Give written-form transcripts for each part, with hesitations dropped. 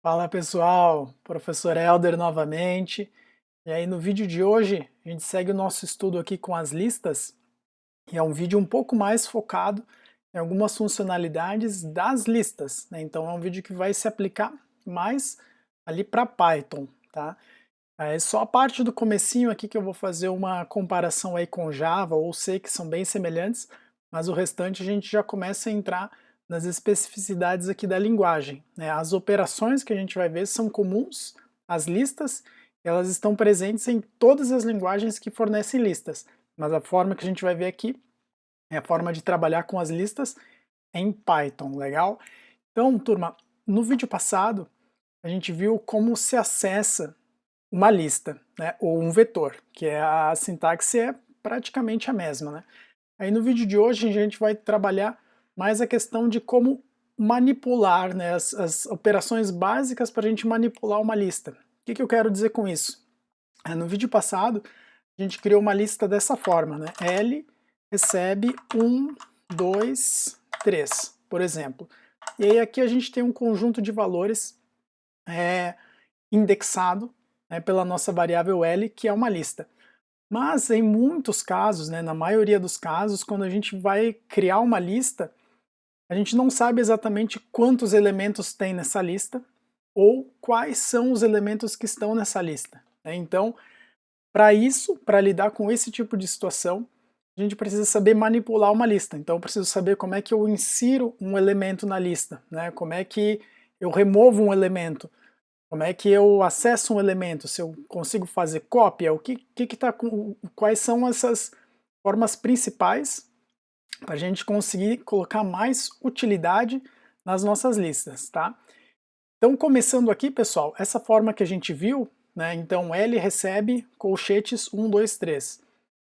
Fala pessoal, professor Helder novamente. E aí no vídeo de hoje a gente segue o nosso estudo aqui com as listas e é um vídeo um pouco mais focado em algumas funcionalidades das listas, né? Então é um vídeo que vai se aplicar mais ali para Python, tá? É só a parte do comecinho aqui que eu vou fazer uma comparação aí com Java ou C, que são bem semelhantes, mas o restante a gente já começa a entrar nas especificidades aqui da linguagem, né? As operações que a gente vai ver são comuns às listas, elas estão presentes em todas as linguagens que fornecem listas, mas a forma que a gente vai ver aqui é a forma de trabalhar com as listas em Python, legal? Então, turma, no vídeo passado a gente viu como se acessa uma lista, né, ou um vetor, que é a sintaxe é praticamente a mesma, né? Aí no vídeo de hoje a gente vai trabalhar mais a questão de como manipular, né, as operações básicas para a gente manipular uma lista. O que eu quero dizer com isso? No vídeo passado a gente criou uma lista dessa forma, né? L recebe 1, 2, 3, por exemplo. E aí aqui a gente tem um conjunto de valores indexado, né, pela nossa variável L, que é uma lista. Mas em muitos casos, né, na maioria dos casos, quando a gente vai criar uma lista, a gente não sabe exatamente quantos elementos tem nessa lista ou quais são os elementos que estão nessa lista, né? Então, para isso, para lidar com esse tipo de situação, a gente precisa saber manipular uma lista. Então, eu preciso saber como é que eu insiro um elemento na lista, né? Como é que eu removo um elemento, como é que eu acesso um elemento, se eu consigo fazer cópia, quais são essas formas principais para a gente conseguir colocar mais utilidade nas nossas listas, tá? Então, começando aqui, pessoal, essa forma que a gente viu, né? Então, L recebe colchetes 1, 2, 3.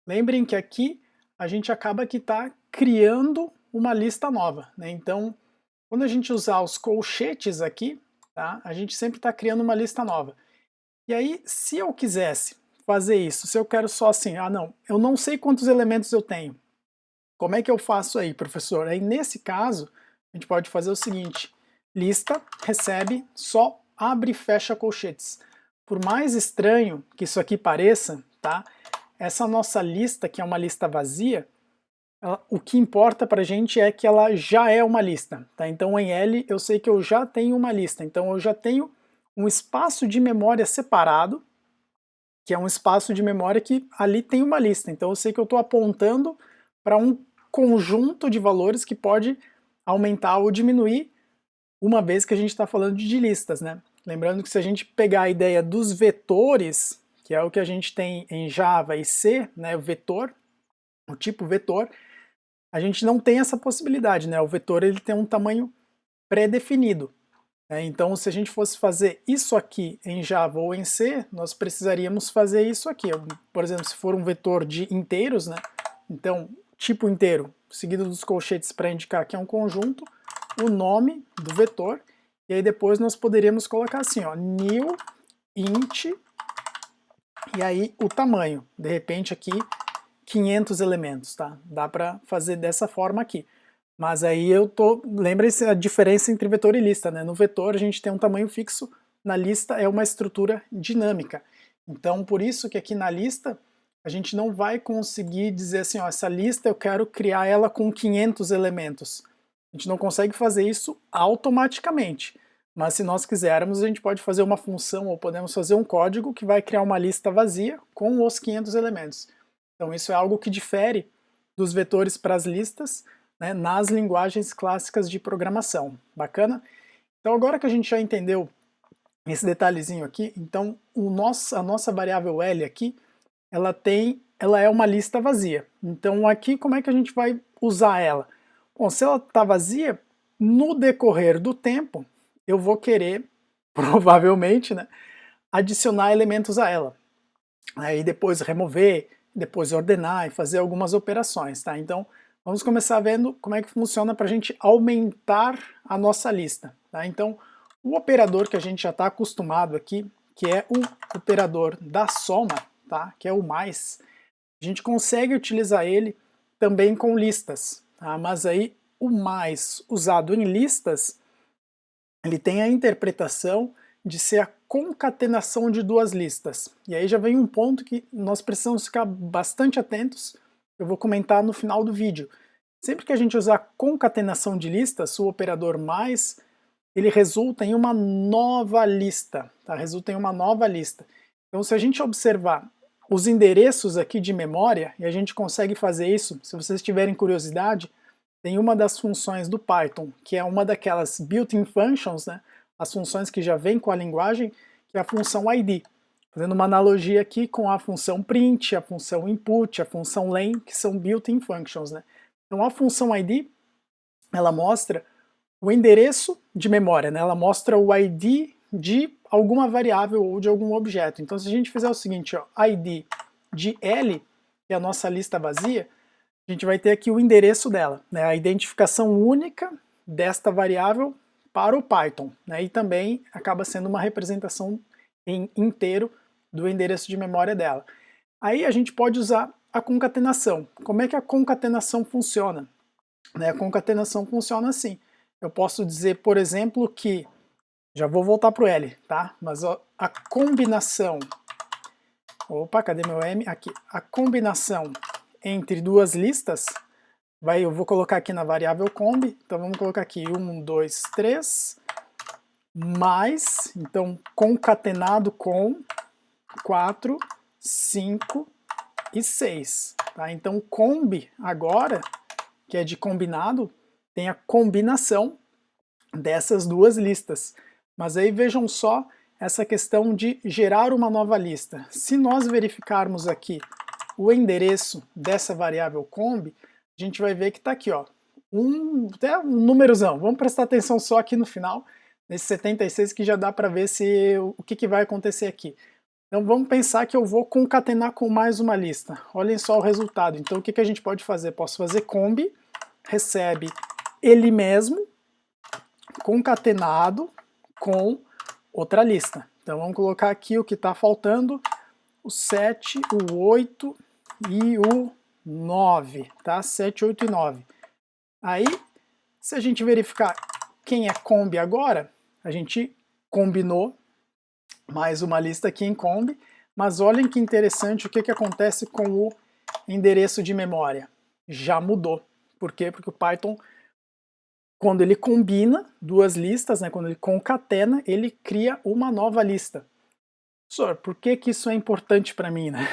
Lembrem que aqui a gente acaba que está criando uma lista nova, né? Então, quando a gente usar os colchetes aqui, tá? A gente sempre está criando uma lista nova. E aí, se eu quisesse fazer isso, se eu quero só assim, não, eu não sei quantos elementos eu tenho, como é que eu faço aí, professor? Aí nesse caso, a gente pode fazer o seguinte: lista recebe só abre e fecha colchetes. Por mais estranho que isso aqui pareça, tá? Essa nossa lista, que é uma lista vazia, o que importa para a gente é que ela já é uma lista, tá? Então em L eu sei que eu já tenho uma lista, então eu já tenho um espaço de memória separado, que é um espaço de memória que ali tem uma lista. Então eu sei que eu estou apontando para um conjunto de valores que pode aumentar ou diminuir, uma vez que a gente está falando de listas, né? Lembrando que se a gente pegar a ideia dos vetores, que é o que a gente tem em Java e C, né, o vetor, o tipo vetor, a gente não tem essa possibilidade, né? O vetor ele tem um tamanho pré-definido. Então, se a gente fosse fazer isso aqui em Java ou em C, nós precisaríamos fazer isso aqui. Por exemplo, se for um vetor de inteiros, né? Então, tipo inteiro, seguido dos colchetes para indicar que é um conjunto, o nome do vetor, e aí depois nós poderíamos colocar assim, ó, new int, e aí o tamanho. De repente aqui 500 elementos, tá? Dá para fazer dessa forma aqui. Mas aí lembre-se a diferença entre vetor e lista, né? No vetor a gente tem um tamanho fixo, na lista é uma estrutura dinâmica. Então por isso que aqui na lista a gente não vai conseguir dizer assim, ó, essa lista eu quero criar ela com 500 elementos. A gente não consegue fazer isso automaticamente. Mas se nós quisermos, a gente pode fazer uma função ou podemos fazer um código que vai criar uma lista vazia com os 500 elementos. Então isso é algo que difere dos vetores para as listas, né, nas linguagens clássicas de programação. Bacana? Então agora que a gente já entendeu esse detalhezinho aqui, então a nossa variável L aqui, ela é uma lista vazia. Então aqui como é que a gente vai usar ela? Bom, se ela está vazia, no decorrer do tempo, eu vou querer, provavelmente, né, adicionar elementos a ela. Aí depois remover, depois ordenar e fazer algumas operações, tá? Então vamos começar vendo como é que funciona para a gente aumentar a nossa lista, tá? Então o operador que a gente já está acostumado aqui, que é o operador da soma, tá? Que é o mais, a gente consegue utilizar ele também com listas, tá? Mas aí o mais usado em listas ele tem a interpretação de ser a concatenação de duas listas. E aí já vem um ponto que nós precisamos ficar bastante atentos, eu vou comentar no final do vídeo. Sempre que a gente usar concatenação de listas, o operador mais, ele resulta em uma nova lista, tá? Resulta em uma nova lista. Então se a gente observar os endereços aqui de memória, e a gente consegue fazer isso, se vocês tiverem curiosidade, tem uma das funções do Python, que é uma daquelas built-in functions, né? As funções que já vêm com a linguagem, que é a função ID. Fazendo uma analogia aqui com a função print, a função input, a função len, que são built-in functions, né? Então a função ID, ela mostra o endereço de memória, né? Ela mostra o ID de alguma variável ou de algum objeto. Então se a gente fizer o seguinte, ó, ID de L, que é a nossa lista vazia, a gente vai ter aqui o endereço dela, né? A identificação única desta variável para o Python, né? E também acaba sendo uma representação em inteiro do endereço de memória dela. Aí a gente pode usar a concatenação. Como é que a concatenação funciona? Né, a concatenação funciona assim. Eu posso dizer, por exemplo, que, já vou voltar para o L, tá? Mas ó, a combinação, opa, cadê meu M? Aqui. A combinação entre duas listas, eu vou colocar aqui na variável comb, então vamos colocar aqui 1, 2, 3, mais, então concatenado com 4, 5 e 6. Tá? Então comb agora, que é de combinado, tem a combinação dessas duas listas. Mas aí vejam só essa questão de gerar uma nova lista. Se nós verificarmos aqui o endereço dessa variável comb, a gente vai ver que está aqui, ó, até um númerozão. Vamos prestar atenção só aqui no final, nesse 76, que já dá para ver o que vai acontecer aqui. Então vamos pensar que eu vou concatenar com mais uma lista. Olhem só o resultado. Então o que a gente pode fazer? Posso fazer comb, recebe ele mesmo, concatenado com outra lista. Então vamos colocar aqui o que está faltando, o 7, o 8 e o 9, tá? 7, 8 e 9. Aí, se a gente verificar quem é comb agora, a gente combinou mais uma lista aqui em comb, mas olhem que interessante o que acontece com o endereço de memória. Já mudou. Por quê? Porque o Python, quando ele combina duas listas, né, quando ele concatena, ele cria uma nova lista. Professor, por que isso é importante para mim, né?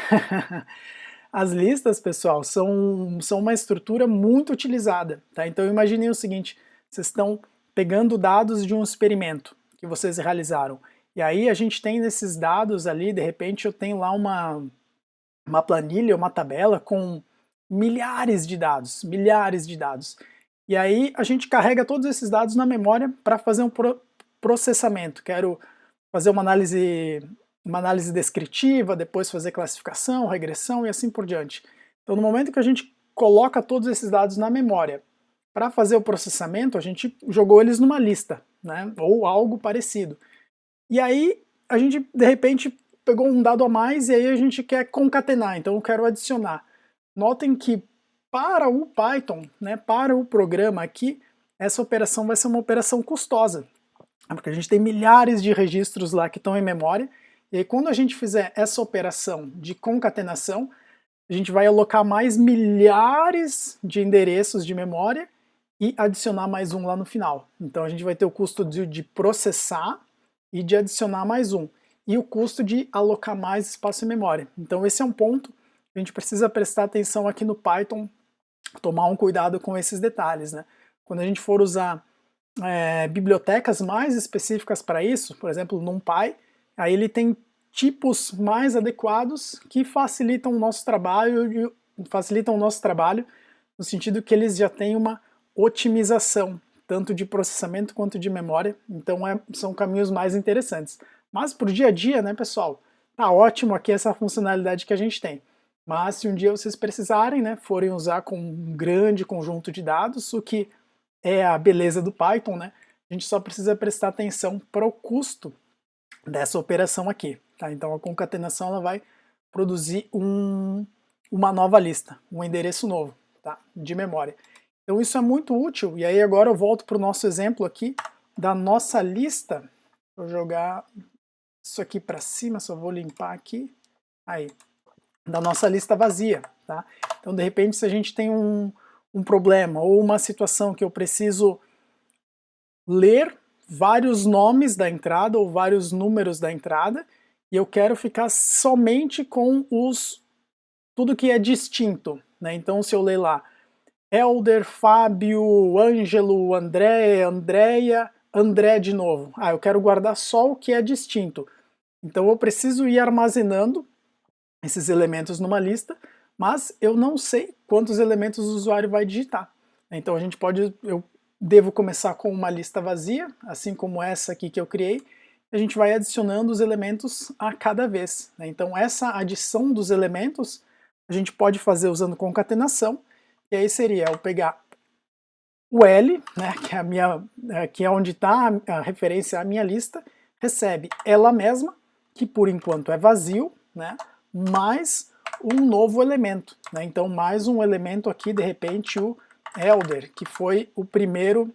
As listas, pessoal, são uma estrutura muito utilizada, tá? Então imaginem o seguinte, vocês estão pegando dados de um experimento que vocês realizaram, e aí a gente tem nesses dados ali, de repente eu tenho lá uma planilha, uma tabela com milhares de dados, e aí a gente carrega todos esses dados na memória para fazer um processamento. Quero fazer uma análise descritiva, depois fazer classificação, regressão e assim por diante. Então no momento que a gente coloca todos esses dados na memória para fazer o processamento, a gente jogou eles numa lista, né, ou algo parecido. E aí a gente de repente pegou um dado a mais e aí a gente quer concatenar, então eu quero adicionar. Notem que para o Python, né, para o programa aqui, essa operação vai ser uma operação custosa, porque a gente tem milhares de registros lá que estão em memória, e aí quando a gente fizer essa operação de concatenação, a gente vai alocar mais milhares de endereços de memória e adicionar mais um lá no final. Então a gente vai ter o custo de processar e de adicionar mais um, e o custo de alocar mais espaço em memória. Então esse é um ponto que a gente precisa prestar atenção aqui no Python, tomar um cuidado com esses detalhes, né? Quando a gente for usar bibliotecas mais específicas para isso, por exemplo, o NumPy, aí ele tem tipos mais adequados que facilitam o nosso trabalho, no sentido que eles já têm uma otimização, tanto de processamento quanto de memória, então são caminhos mais interessantes. Mas para o dia a dia, né, pessoal, tá ótimo aqui essa funcionalidade que a gente tem. Mas se um dia vocês precisarem, né, forem usar com um grande conjunto de dados, o que é a beleza do Python, né, a gente só precisa prestar atenção para o custo dessa operação aqui. Tá? Então a concatenação ela vai produzir uma nova lista, um endereço novo, tá? De memória. Então isso é muito útil, e aí agora eu volto para o nosso exemplo aqui, da nossa lista, vou jogar isso aqui para cima, só vou limpar aqui, aí, da nossa lista vazia, tá? Então de repente se a gente tem um problema ou uma situação que eu preciso ler vários nomes da entrada ou vários números da entrada, e eu quero ficar somente com tudo que é distinto, né? Então se eu ler lá Helder, Fábio, Ângelo, André, Andréia, André de novo. Eu quero guardar só o que é distinto. Então eu preciso ir armazenando esses elementos numa lista, mas eu não sei quantos elementos o usuário vai digitar. Então eu devo começar com uma lista vazia, assim como essa aqui que eu criei, a gente vai adicionando os elementos a cada vez. Então essa adição dos elementos a gente pode fazer usando concatenação, e aí seria eu pegar o L, né, que é onde está a referência à minha lista, recebe ela mesma, que por enquanto é vazio, né, mais um novo elemento, né, então mais um elemento aqui, de repente o Helder, que foi o primeiro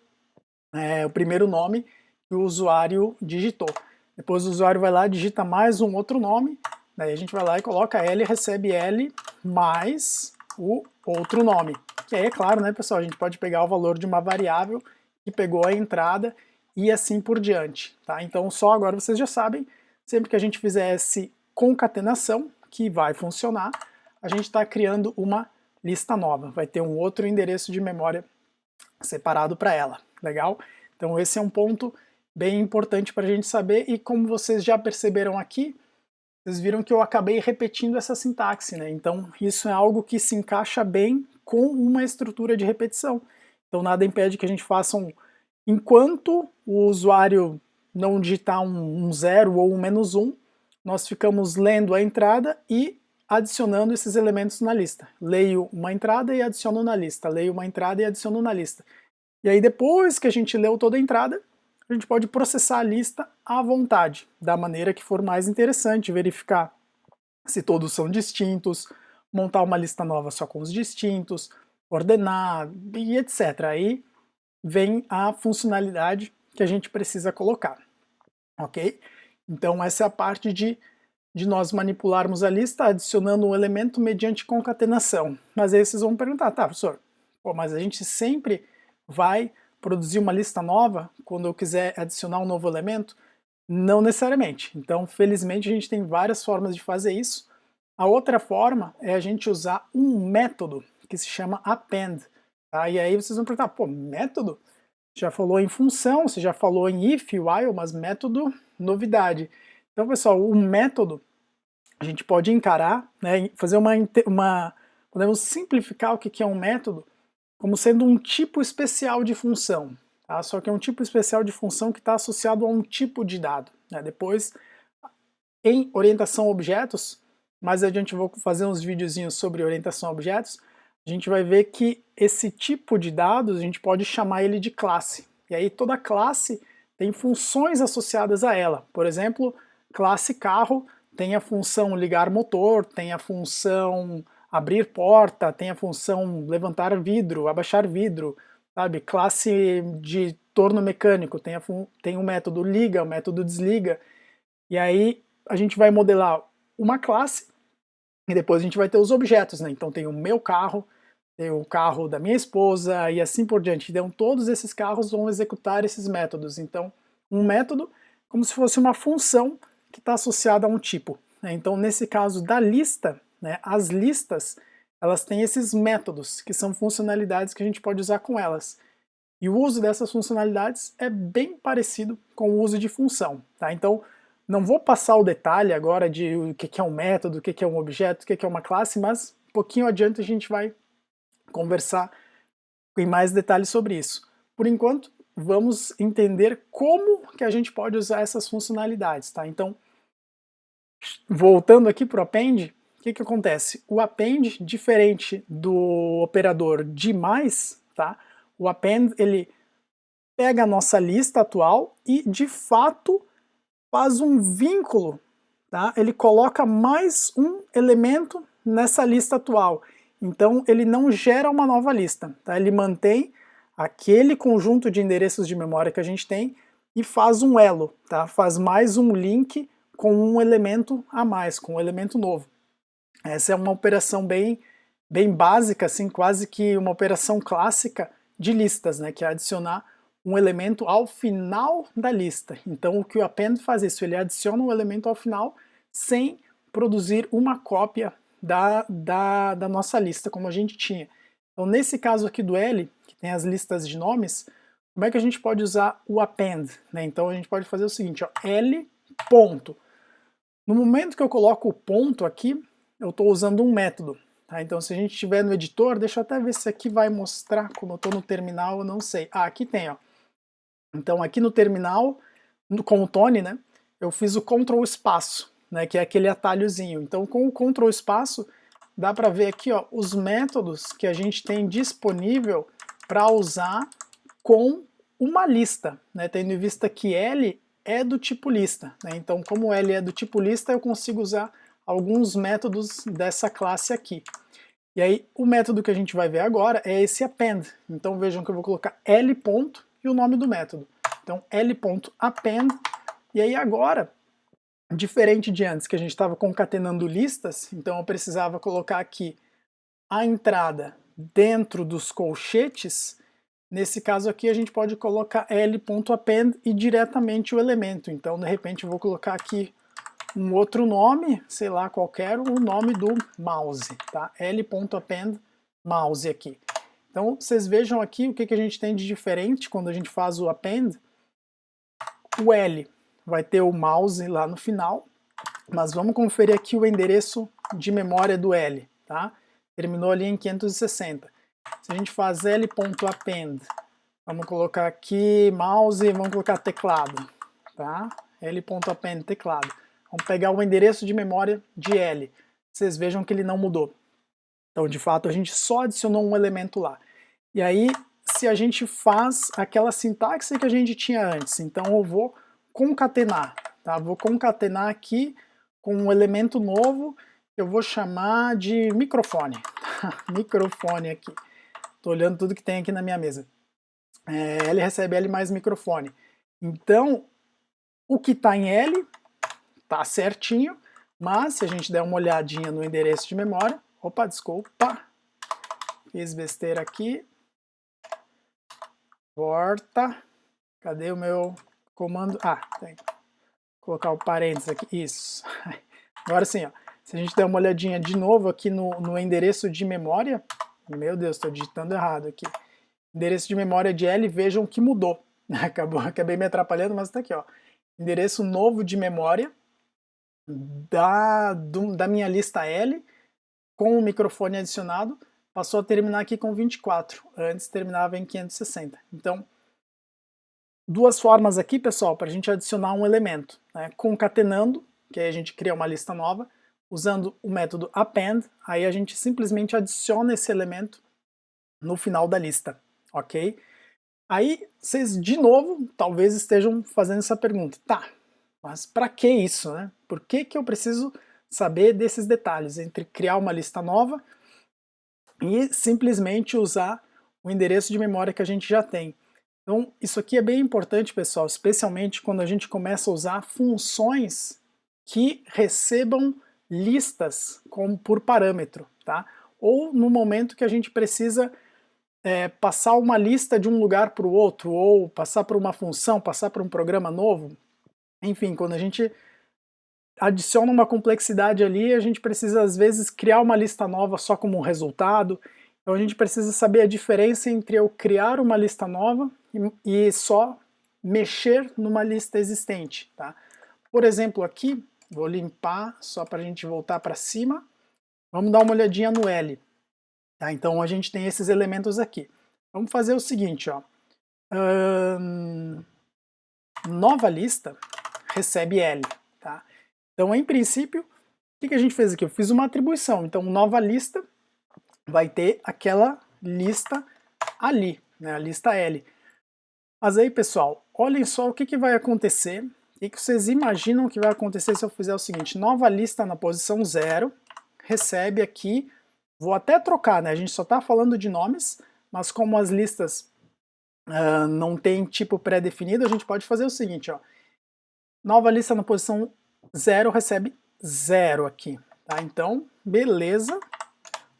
nome que o usuário digitou. Depois o usuário vai lá e digita mais um outro nome, daí a gente vai lá e coloca L e recebe L mais o outro nome. Que aí é claro, né, pessoal, a gente pode pegar o valor de uma variável que pegou a entrada e assim por diante, tá? Então só agora vocês já sabem, sempre que a gente fizesse concatenação, que vai funcionar, a gente está criando uma lista nova, vai ter um outro endereço de memória separado para ela, legal? Então esse é um ponto bem importante para a gente saber, e como vocês já perceberam aqui, vocês viram que eu acabei repetindo essa sintaxe, né? Então isso é algo que se encaixa bem com uma estrutura de repetição. Então nada impede que a gente faça enquanto o usuário não digitar um 0 ou um -1, nós ficamos lendo a entrada e adicionando esses elementos na lista. Leio uma entrada e adiciono na lista, leio uma entrada e adiciono na lista. E aí depois que a gente leu toda a entrada, a gente pode processar a lista à vontade, da maneira que for mais interessante, verificar se todos são distintos, montar uma lista nova só com os distintos, ordenar e etc. Aí vem a funcionalidade que a gente precisa colocar, ok? Então essa é a parte de nós manipularmos a lista adicionando um elemento mediante concatenação. Mas aí vocês vão perguntar, tá, professor, mas a gente sempre vai produzir uma lista nova quando eu quiser adicionar um novo elemento? Não necessariamente. Então, felizmente, a gente tem várias formas de fazer isso. A outra forma é a gente usar um método que se chama append. Tá? E aí vocês vão perguntar, pô, método? Já falou em função, você já falou em if, while, mas método, novidade. Então, pessoal, o método a gente pode encarar, né, fazer podemos simplificar o que é um método como sendo um tipo especial de função, tá? Só que é um tipo especial de função que está associado a um tipo de dado, né? Depois, em orientação a objetos, mais adiante eu vou fazer uns videozinhos sobre orientação a objetos, a gente vai ver que esse tipo de dados a gente pode chamar ele de classe. E aí toda classe tem funções associadas a ela. Por exemplo, classe carro tem a função ligar motor, tem a função abrir porta, tem a função levantar vidro, abaixar vidro, sabe? Classe de torno mecânico tem o método liga, o método desliga, e aí a gente vai modelar uma classe e depois a gente vai ter os objetos, né? Então tem o meu carro, tem o carro da minha esposa e assim por diante. Então todos esses carros vão executar esses métodos. Então um método como se fosse uma função que está associada a um tipo, né? Então nesse caso da lista, né, as listas elas têm esses métodos, que são funcionalidades que a gente pode usar com elas. E o uso dessas funcionalidades é bem parecido com o uso de função. Tá? Então não vou passar o detalhe agora de o que é um método, o que é um objeto, o que é uma classe, mas um pouquinho adiante a gente vai conversar em mais detalhes sobre isso. Por enquanto, vamos entender como que a gente pode usar essas funcionalidades. Tá? Então, voltando aqui para o append, o que acontece? O append, diferente do operador de mais, tá? O append ele pega a nossa lista atual e de fato faz um vínculo, tá? Ele coloca mais um elemento nessa lista atual. Então ele não gera uma nova lista, tá? Ele mantém aquele conjunto de endereços de memória que a gente tem, e faz um elo, tá? Faz mais um link com um elemento a mais, com um elemento novo. Essa é uma operação bem básica, assim, quase que uma operação clássica de listas, né? Que é adicionar um elemento ao final da lista. Então o que o append faz isso, ele adiciona um elemento ao final sem produzir uma cópia da nossa lista, como a gente tinha. Então nesse caso aqui do L, que tem as listas de nomes, como é que a gente pode usar o append? Né? Então a gente pode fazer o seguinte, ó, L ponto. No momento que eu coloco o ponto aqui, eu estou usando um método. Tá? Então se a gente estiver no editor, deixa eu até ver se aqui vai mostrar, como eu estou no terminal, eu não sei. Ah, aqui tem, ó. Então aqui no terminal, com o Tony, né, eu fiz o Ctrl espaço, né, que é aquele atalhozinho. Então com o Ctrl espaço, dá para ver aqui, ó, os métodos que a gente tem disponível para usar com uma lista, né, tendo em vista que L é do tipo lista. Né, então como L é do tipo lista, eu consigo usar alguns métodos dessa classe aqui. E aí o método que a gente vai ver agora é esse append. Então vejam que eu vou colocar L ponto e o nome do método. Então L.append, e aí agora, diferente de antes que a gente estava concatenando listas, então eu precisava colocar aqui a entrada dentro dos colchetes. Nesse caso aqui a gente pode colocar L.append e diretamente o elemento. Então de repente eu vou colocar aqui um outro nome, sei lá, qualquer, o nome do mouse, tá? L.append mouse aqui. Então vocês vejam aqui o que a gente tem de diferente quando a gente faz o append. O L vai ter o mouse lá no final, mas vamos conferir aqui o endereço de memória do L, tá? Terminou ali em 560. Se a gente faz L.append, vamos colocar aqui mouse, vamos colocar teclado, tá? L.append teclado. Vamos pegar o endereço de memória de L. Vocês vejam que ele não mudou. Então, de fato, a gente só adicionou um elemento lá. E aí, se a gente faz aquela sintaxe que a gente tinha antes, então eu vou concatenar, tá? Vou concatenar aqui com um elemento novo, eu vou chamar de microfone. Microfone aqui. Estou olhando tudo que tem aqui na minha mesa. L recebe L mais microfone. Então, o que está em L tá certinho, mas se a gente der uma olhadinha no endereço de memória, opa, desculpa, fiz besteira aqui, volta, cadê o meu comando? Ah, tem que colocar o parênteses aqui, isso. Agora sim, ó, se a gente der uma olhadinha de novo aqui no endereço de memória, meu Deus, estou digitando errado aqui, endereço de memória de L, vejam que mudou, acabei me atrapalhando, mas está aqui, ó, endereço novo de memória, da minha lista L, com o microfone adicionado, passou a terminar aqui com 24, antes terminava em 560. Então, duas formas aqui, pessoal, para a gente adicionar um elemento, né? Concatenando, que aí a gente cria uma lista nova, usando o método append, aí a gente simplesmente adiciona esse elemento no final da lista, ok? Aí vocês, de novo, talvez estejam fazendo essa pergunta, tá, mas para que isso, né? Por que eu preciso saber desses detalhes entre criar uma lista nova e simplesmente usar o endereço de memória que a gente já tem? Então isso aqui é bem importante, pessoal, especialmente quando a gente começa a usar funções que recebam listas por parâmetro, tá? Ou no momento que a gente precisa passar uma lista de um lugar para o outro, ou passar por uma função, passar por um programa novo. Enfim, quando a gente adiciona uma complexidade ali, a gente precisa às vezes criar uma lista nova só como um resultado. Então a gente precisa saber a diferença entre eu criar uma lista nova e só mexer numa lista existente, tá? Por exemplo, aqui, vou limpar só para a gente voltar para cima. Vamos dar uma olhadinha no L. Tá? Então a gente tem esses elementos aqui. Vamos fazer o seguinte, ó. Nova lista recebe L. Tá? Então, em princípio, o que a gente fez aqui? Eu fiz uma atribuição. Então, nova lista vai ter aquela lista ali, né? A lista L. Mas aí, pessoal, olhem só o que vai acontecer. O que vocês imaginam que vai acontecer se eu fizer o seguinte? Nova lista na posição 0 recebe aqui. Vou até trocar, né? A gente só está falando de nomes, mas como as listas não tem tipo pré-definido, a gente pode fazer o seguinte, ó, nova lista na posição 0 recebe 0 aqui, tá? Então, beleza,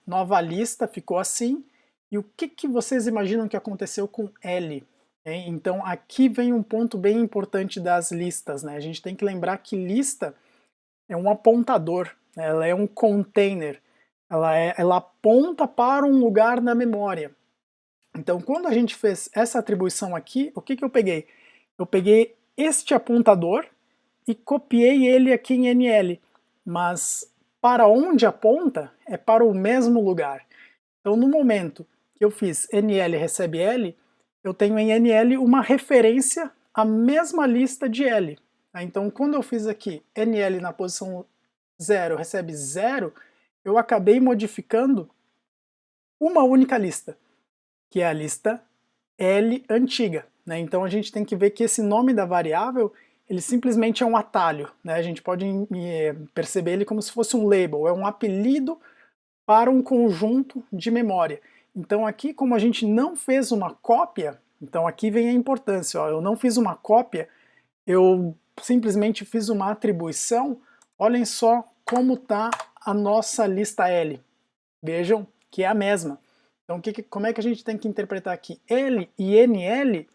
nova lista, ficou assim. E o que vocês imaginam que aconteceu com L? Hein? Então, aqui vem um ponto bem importante das listas, né? A gente tem que lembrar que lista é um apontador, né? Ela é um container, ela aponta para um lugar na memória. Então, quando a gente fez essa atribuição aqui, o que eu peguei? Eu peguei este apontador e copiei ele aqui em NL, mas para onde aponta é para o mesmo lugar. Então, no momento que eu fiz NL recebe L, eu tenho em NL uma referência à mesma lista de L. Então, quando eu fiz aqui NL na posição 0 recebe 0, eu acabei modificando uma única lista, que é a lista L antiga, né? Então a gente tem que ver que esse nome da variável, ele simplesmente é um atalho, né? A gente pode perceber ele como se fosse um label, é um apelido para um conjunto de memória. Então aqui, como a gente não fez uma cópia, então aqui vem a importância, ó, eu não fiz uma cópia, eu simplesmente fiz uma atribuição. Olhem só como está a nossa lista L. Vejam que é a mesma. Então, como é que a gente tem que interpretar aqui? L e NL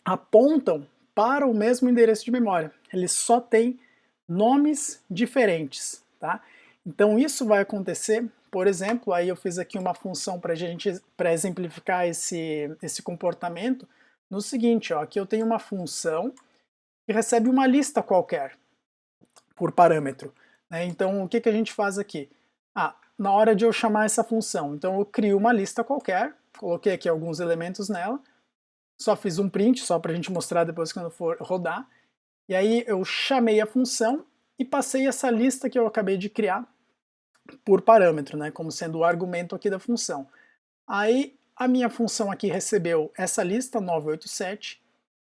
apontam para o mesmo endereço de memória. Eles só têm nomes diferentes, tá? Então, isso vai acontecer, por exemplo, aí eu fiz aqui uma função para exemplificar esse comportamento, no seguinte, ó, aqui eu tenho uma função que recebe uma lista qualquer por parâmetro, né? Então, o que a gente faz aqui? Na hora de eu chamar essa função, então eu crio uma lista qualquer, coloquei aqui alguns elementos nela, só fiz um print, só para a gente mostrar depois quando for rodar, e aí eu chamei a função e passei essa lista que eu acabei de criar por parâmetro, né, como sendo o argumento aqui da função. Aí a minha função aqui recebeu essa lista, 987,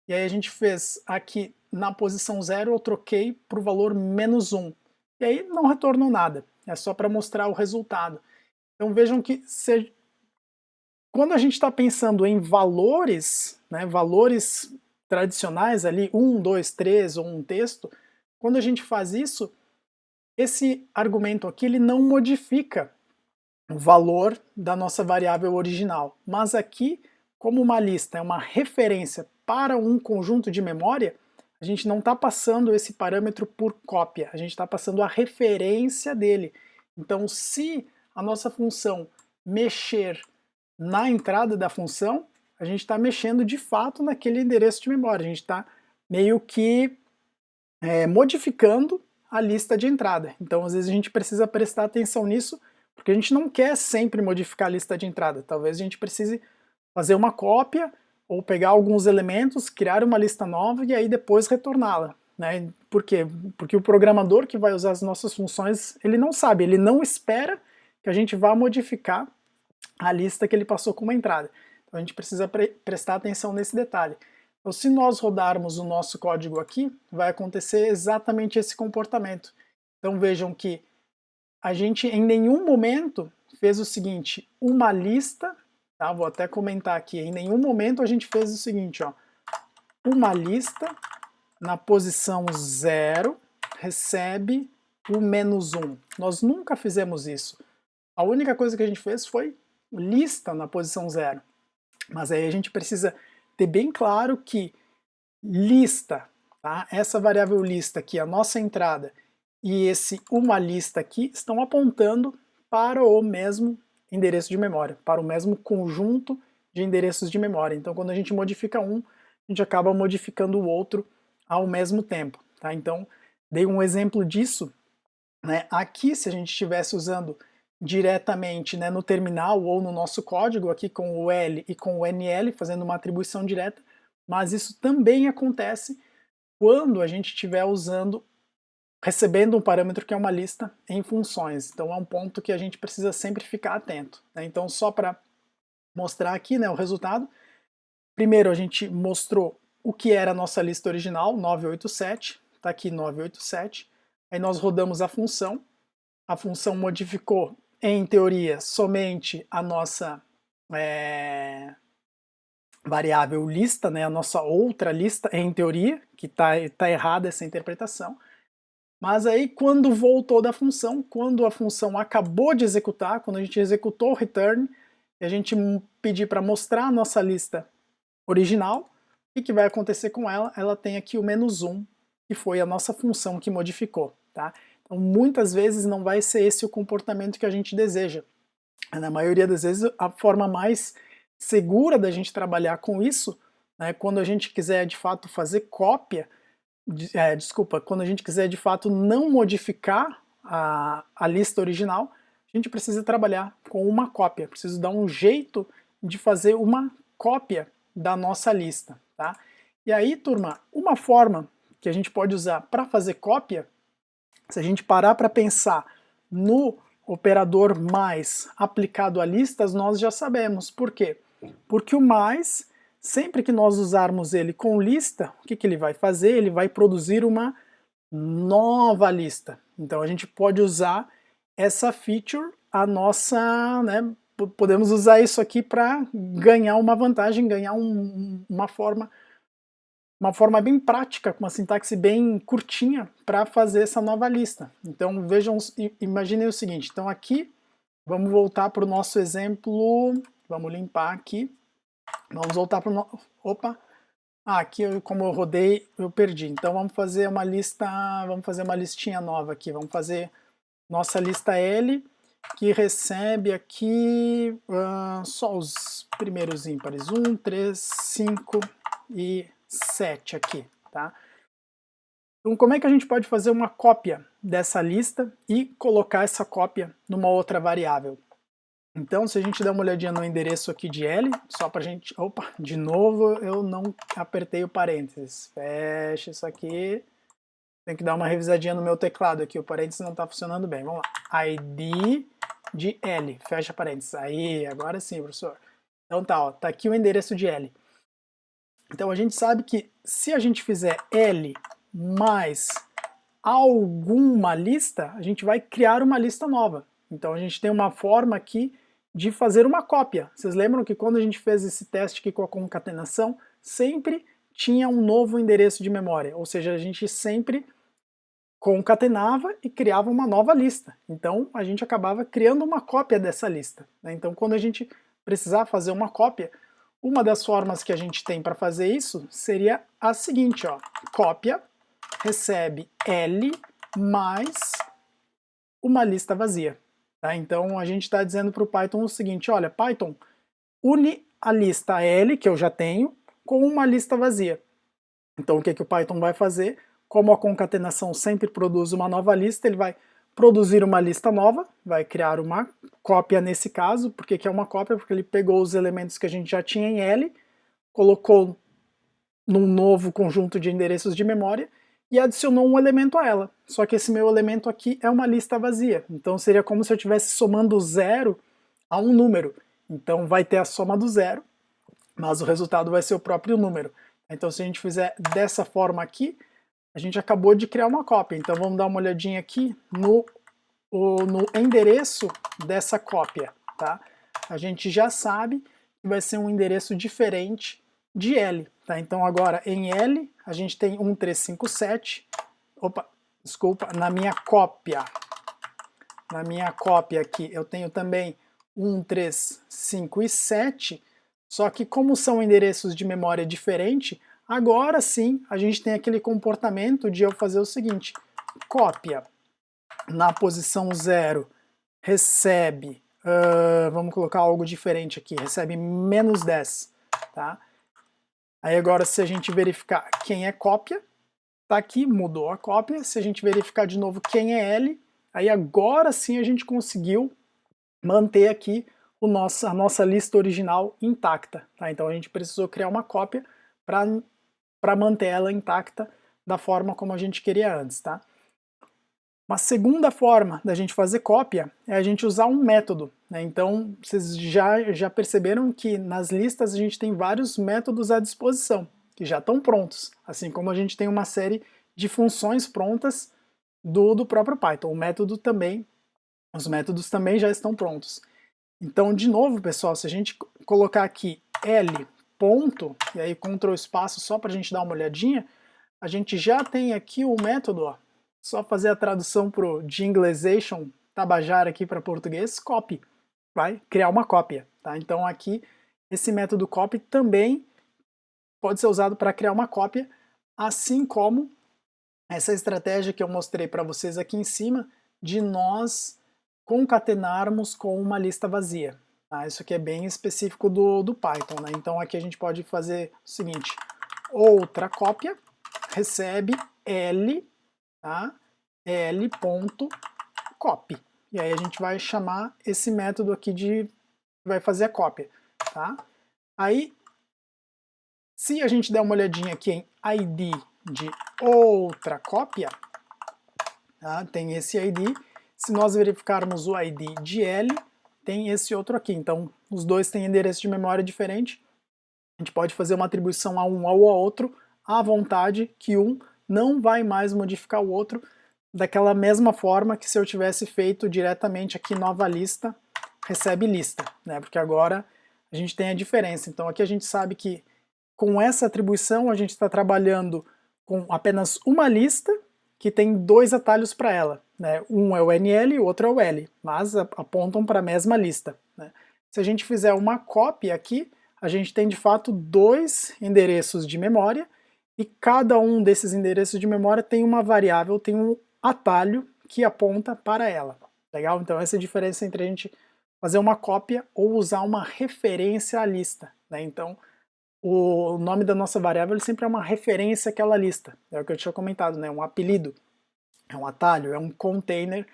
e aí a gente fez aqui na posição 0, eu troquei para o valor -1, e aí não retornou nada, é só para mostrar o resultado. Então vejam que quando a gente está pensando em valores, né, valores tradicionais ali, 1, 2, 3 ou um texto, quando a gente faz isso, esse argumento aqui ele não modifica o valor da nossa variável original. Mas aqui, como uma lista é uma referência para um conjunto de memória, a gente não está passando esse parâmetro por cópia, a gente está passando a referência dele. Então, se a nossa função mexer na entrada da função, a gente está mexendo de fato naquele endereço de memória, a gente está meio que modificando a lista de entrada. Então, às vezes a gente precisa prestar atenção nisso, porque a gente não quer sempre modificar a lista de entrada. Talvez a gente precise fazer uma cópia ou pegar alguns elementos, criar uma lista nova e aí depois retorná-la, né? Por quê? Porque o programador que vai usar as nossas funções, ele não sabe, ele não espera que a gente vá modificar a lista que ele passou como entrada. Então a gente precisa prestar atenção nesse detalhe. Então, se nós rodarmos o nosso código aqui, vai acontecer exatamente esse comportamento. Então vejam que a gente em nenhum momento fez o seguinte, uma lista, tá? Vou até comentar aqui, em nenhum momento a gente fez o seguinte, ó, uma lista na posição 0 recebe o -1. Nós nunca fizemos isso. A única coisa que a gente fez foi lista na posição 0. Mas aí a gente precisa ter bem claro que lista, tá? Essa variável lista aqui, a nossa entrada, e esse uma lista aqui estão apontando para o mesmo endereço de memória, para o mesmo conjunto de endereços de memória. Então quando a gente modifica um, a gente acaba modificando o outro ao mesmo tempo, tá? Então dei um exemplo disso, né? Aqui, se a gente estivesse usando diretamente, né, no terminal ou no nosso código aqui com o L e com o NL, fazendo uma atribuição direta, mas isso também acontece quando a gente estiver recebendo um parâmetro que é uma lista em funções. Então é um ponto que a gente precisa sempre ficar atento, né? Então só para mostrar aqui, né, o resultado, primeiro a gente mostrou o que era a nossa lista original, 987, está aqui 987, aí nós rodamos a função modificou, em teoria, somente a nossa variável lista, né, a nossa outra lista, em teoria, que tá errada essa interpretação. Mas aí quando voltou da função, quando a função acabou de executar, quando a gente executou o return, e a gente pedir para mostrar a nossa lista original, o que vai acontecer com ela? Ela tem aqui o -1, que foi a nossa função que modificou. Tá? Então muitas vezes não vai ser esse o comportamento que a gente deseja. Na maioria das vezes a forma mais segura da gente trabalhar com isso, né, quando a gente quiser de fato fazer cópia, desculpa, quando a gente quiser de fato não modificar a lista original, a gente precisa trabalhar com uma cópia, preciso dar um jeito de fazer uma cópia da nossa lista, tá? E aí, turma, uma forma que a gente pode usar para fazer cópia, se a gente parar para pensar no operador mais aplicado a listas, nós já sabemos. Por quê? Porque o mais, sempre que nós usarmos ele com lista, o que ele vai fazer? Ele vai produzir uma nova lista. Então a gente pode usar essa feature, a nossa, né, podemos usar isso aqui para ganhar uma vantagem, ganhar uma forma bem prática, com uma sintaxe bem curtinha para fazer essa nova lista. Então vejam, imaginem o seguinte, então aqui, vamos voltar para o nosso exemplo, vamos limpar aqui, vamos voltar para o nosso, opa, aqui como eu rodei, eu perdi, então vamos fazer uma lista, vamos fazer uma listinha nova aqui, vamos fazer nossa lista L, que recebe aqui só os primeiros ímpares, 1, 3, 5 e 7 aqui, tá? Então como é que a gente pode fazer uma cópia dessa lista e colocar essa cópia numa outra variável? Então se a gente der uma olhadinha no endereço aqui de L, só pra gente, opa, de novo eu não apertei o parênteses, fecha isso aqui, tem que dar uma revisadinha no meu teclado aqui, o parênteses não está funcionando bem, vamos lá, ID de L, fecha parênteses, aí, agora sim, professor. Então tá, ó, tá aqui o endereço de L. Então a gente sabe que se a gente fizer L mais alguma lista, a gente vai criar uma lista nova. Então a gente tem uma forma aqui de fazer uma cópia. Vocês lembram que quando a gente fez esse teste aqui com a concatenação, sempre tinha um novo endereço de memória, ou seja, a gente sempre concatenava e criava uma nova lista. Então a gente acabava criando uma cópia dessa lista, né? Então quando a gente precisar fazer uma cópia, uma das formas que a gente tem para fazer isso seria a seguinte, ó, cópia recebe L mais uma lista vazia. Tá? Então a gente está dizendo para o Python o seguinte, olha, Python, une a lista L, que eu já tenho, com uma lista vazia. Então o que o Python vai fazer? Como a concatenação sempre produz uma nova lista, ele vai produzir uma lista nova, vai criar uma cópia nesse caso. Por que é uma cópia? Porque ele pegou os elementos que a gente já tinha em L, colocou num novo conjunto de endereços de memória e adicionou um elemento a ela. Só que esse meu elemento aqui é uma lista vazia. Então seria como se eu estivesse somando zero a um número. Então vai ter a soma do zero, mas o resultado vai ser o próprio número. Então se a gente fizer dessa forma aqui, a gente acabou de criar uma cópia. Então vamos dar uma olhadinha aqui no endereço dessa cópia. Tá? A gente já sabe que vai ser um endereço diferente de L. Tá? Então agora em L a gente tem 1357, opa, desculpa, na minha cópia aqui eu tenho também 1357, só que como são endereços de memória diferente, agora sim a gente tem aquele comportamento de eu fazer o seguinte, cópia na posição 0 recebe, vamos colocar algo diferente aqui, recebe -10, tá? Aí agora se a gente verificar quem é cópia, tá aqui, mudou a cópia, se a gente verificar de novo quem é L, aí agora sim a gente conseguiu manter aqui a nossa lista original intacta, tá? Então a gente precisou criar uma cópia para manter ela intacta da forma como a gente queria antes, tá? Uma segunda forma da gente fazer cópia é a gente usar um método, né? Então vocês já perceberam que nas listas a gente tem vários métodos à disposição, que já estão prontos, assim como a gente tem uma série de funções prontas do próprio Python. Os métodos também já estão prontos. Então, de novo, pessoal, se a gente colocar aqui L ponto, e aí Ctrl espaço só para a gente dar uma olhadinha, a gente já tem aqui o método, ó, só fazer a tradução pro Jinglization Tabajara aqui para português, copy, vai criar uma cópia, tá? Então aqui esse método copy também pode ser usado para criar uma cópia, assim como essa estratégia que eu mostrei para vocês aqui em cima, de nós concatenarmos com uma lista vazia. Tá? Isso aqui é bem específico do Python, né? Então aqui a gente pode fazer o seguinte, outra cópia, recebe L, tá? L.copy. E aí a gente vai chamar esse método aqui de, vai fazer a cópia, tá? Aí, se a gente der uma olhadinha aqui em ID de outra cópia, tá? Tem esse ID, se nós verificarmos o ID de L, tem esse outro aqui, então os dois têm endereço de memória diferente, a gente pode fazer uma atribuição a um ou ao outro, à vontade, que um não vai mais modificar o outro, daquela mesma forma que se eu tivesse feito diretamente aqui nova lista, recebe lista, né? Porque agora a gente tem a diferença, então aqui a gente sabe que com essa atribuição a gente está trabalhando com apenas uma lista que tem dois atalhos para ela, né? Um é o NL e o outro é o L, mas apontam para a mesma lista, né? Se a gente fizer uma cópia aqui, a gente tem de fato dois endereços de memória e cada um desses endereços de memória tem uma variável, tem um atalho que aponta para ela. Legal? Então essa é a diferença entre a gente fazer uma cópia ou usar uma referência à lista, né? Então o nome da nossa variável sempre é uma referência àquela lista, é o que eu tinha comentado, né? Um apelido, é um atalho, é um container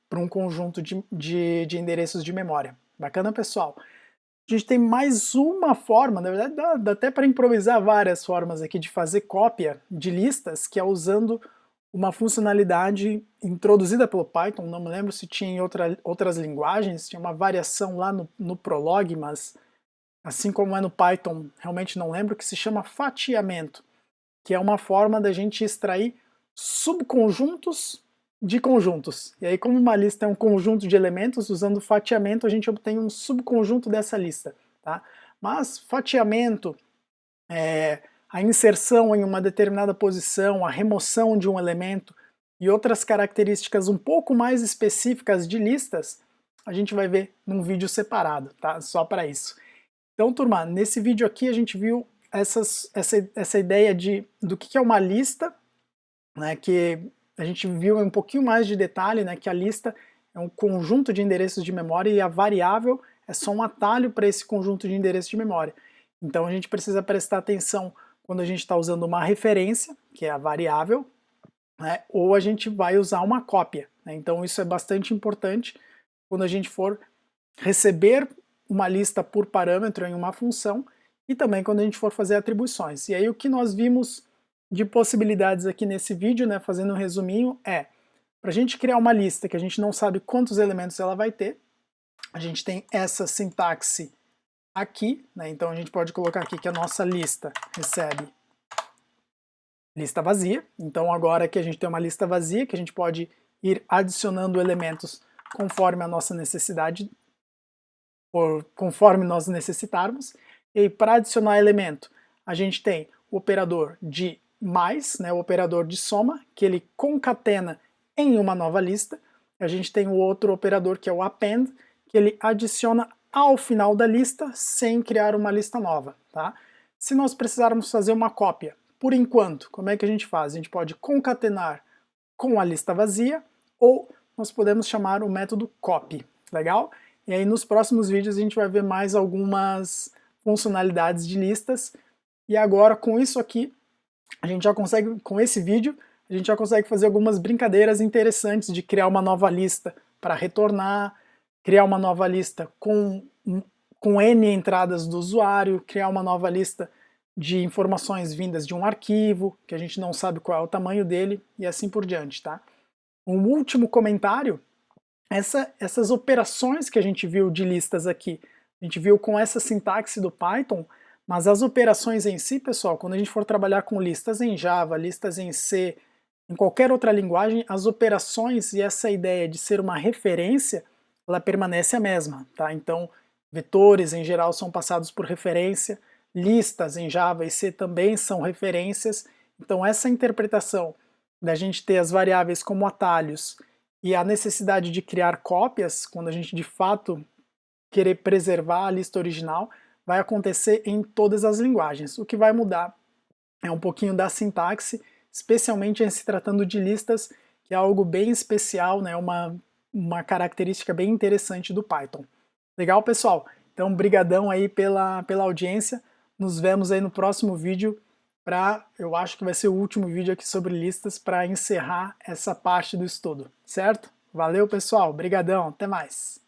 para um conjunto de endereços de memória. Bacana, pessoal? A gente tem mais uma forma, na verdade dá até para improvisar várias formas aqui de fazer cópia de listas, que é usando uma funcionalidade introduzida pelo Python, não me lembro se tinha em outras linguagens, tinha uma variação lá no Prolog, mas assim como é no Python, realmente não lembro, que se chama fatiamento, que é uma forma da gente extrair subconjuntos de conjuntos. E aí, como uma lista é um conjunto de elementos, usando fatiamento a gente obtém um subconjunto dessa lista. Tá? Mas fatiamento, a inserção em uma determinada posição, a remoção de um elemento e outras características um pouco mais específicas de listas, a gente vai ver num vídeo separado, tá? Só para isso. Então, turma, nesse vídeo aqui a gente viu essa ideia do que é uma lista, né, que a gente viu um pouquinho mais de detalhe, né, que a lista é um conjunto de endereços de memória e a variável é só um atalho para esse conjunto de endereços de memória. Então a gente precisa prestar atenção quando a gente está usando uma referência, que é a variável, né, ou a gente vai usar uma cópia. Né? Então isso é bastante importante quando a gente for receber uma lista por parâmetro em uma função e também quando a gente for fazer atribuições. E aí o que nós vimos de possibilidades aqui nesse vídeo, né, fazendo um resuminho, é para a gente criar uma lista que a gente não sabe quantos elementos ela vai ter, a gente tem essa sintaxe aqui, né, então a gente pode colocar aqui que a nossa lista recebe lista vazia, então agora que a gente tem uma lista vazia, que a gente pode ir adicionando elementos conforme a nossa necessidade, conforme nós necessitarmos, e para adicionar elemento, a gente tem o operador de mais, né, o operador de soma, que ele concatena em uma nova lista, a gente tem o outro operador que é o append, que ele adiciona ao final da lista sem criar uma lista nova. Tá? Se nós precisarmos fazer uma cópia, por enquanto, como é que a gente faz? A gente pode concatenar com a lista vazia, ou nós podemos chamar o método copy, legal? E aí nos próximos vídeos a gente vai ver mais algumas funcionalidades de listas, e agora com isso aqui, a gente já consegue, com esse vídeo, a gente já consegue fazer algumas brincadeiras interessantes de criar uma nova lista para retornar, criar uma nova lista com N entradas do usuário, criar uma nova lista de informações vindas de um arquivo, que a gente não sabe qual é o tamanho dele, e assim por diante, tá? Um último comentário, essas operações que a gente viu de listas aqui, a gente viu com essa sintaxe do Python, mas as operações em si, pessoal, quando a gente for trabalhar com listas em Java, listas em C, em qualquer outra linguagem, as operações e essa ideia de ser uma referência, ela permanece a mesma, tá? Então, vetores em geral são passados por referência, listas em Java e C também são referências, então essa interpretação da gente ter as variáveis como atalhos e a necessidade de criar cópias, quando a gente de fato querer preservar a lista original, vai acontecer em todas as linguagens. O que vai mudar é um pouquinho da sintaxe, especialmente em se tratando de listas, que é algo bem especial, né, uma característica bem interessante do Python. Legal, pessoal? Então, brigadão aí pela audiência, nos vemos aí no próximo vídeo, eu acho que vai ser o último vídeo aqui sobre listas para encerrar essa parte do estudo, certo? Valeu, pessoal, brigadão, até mais!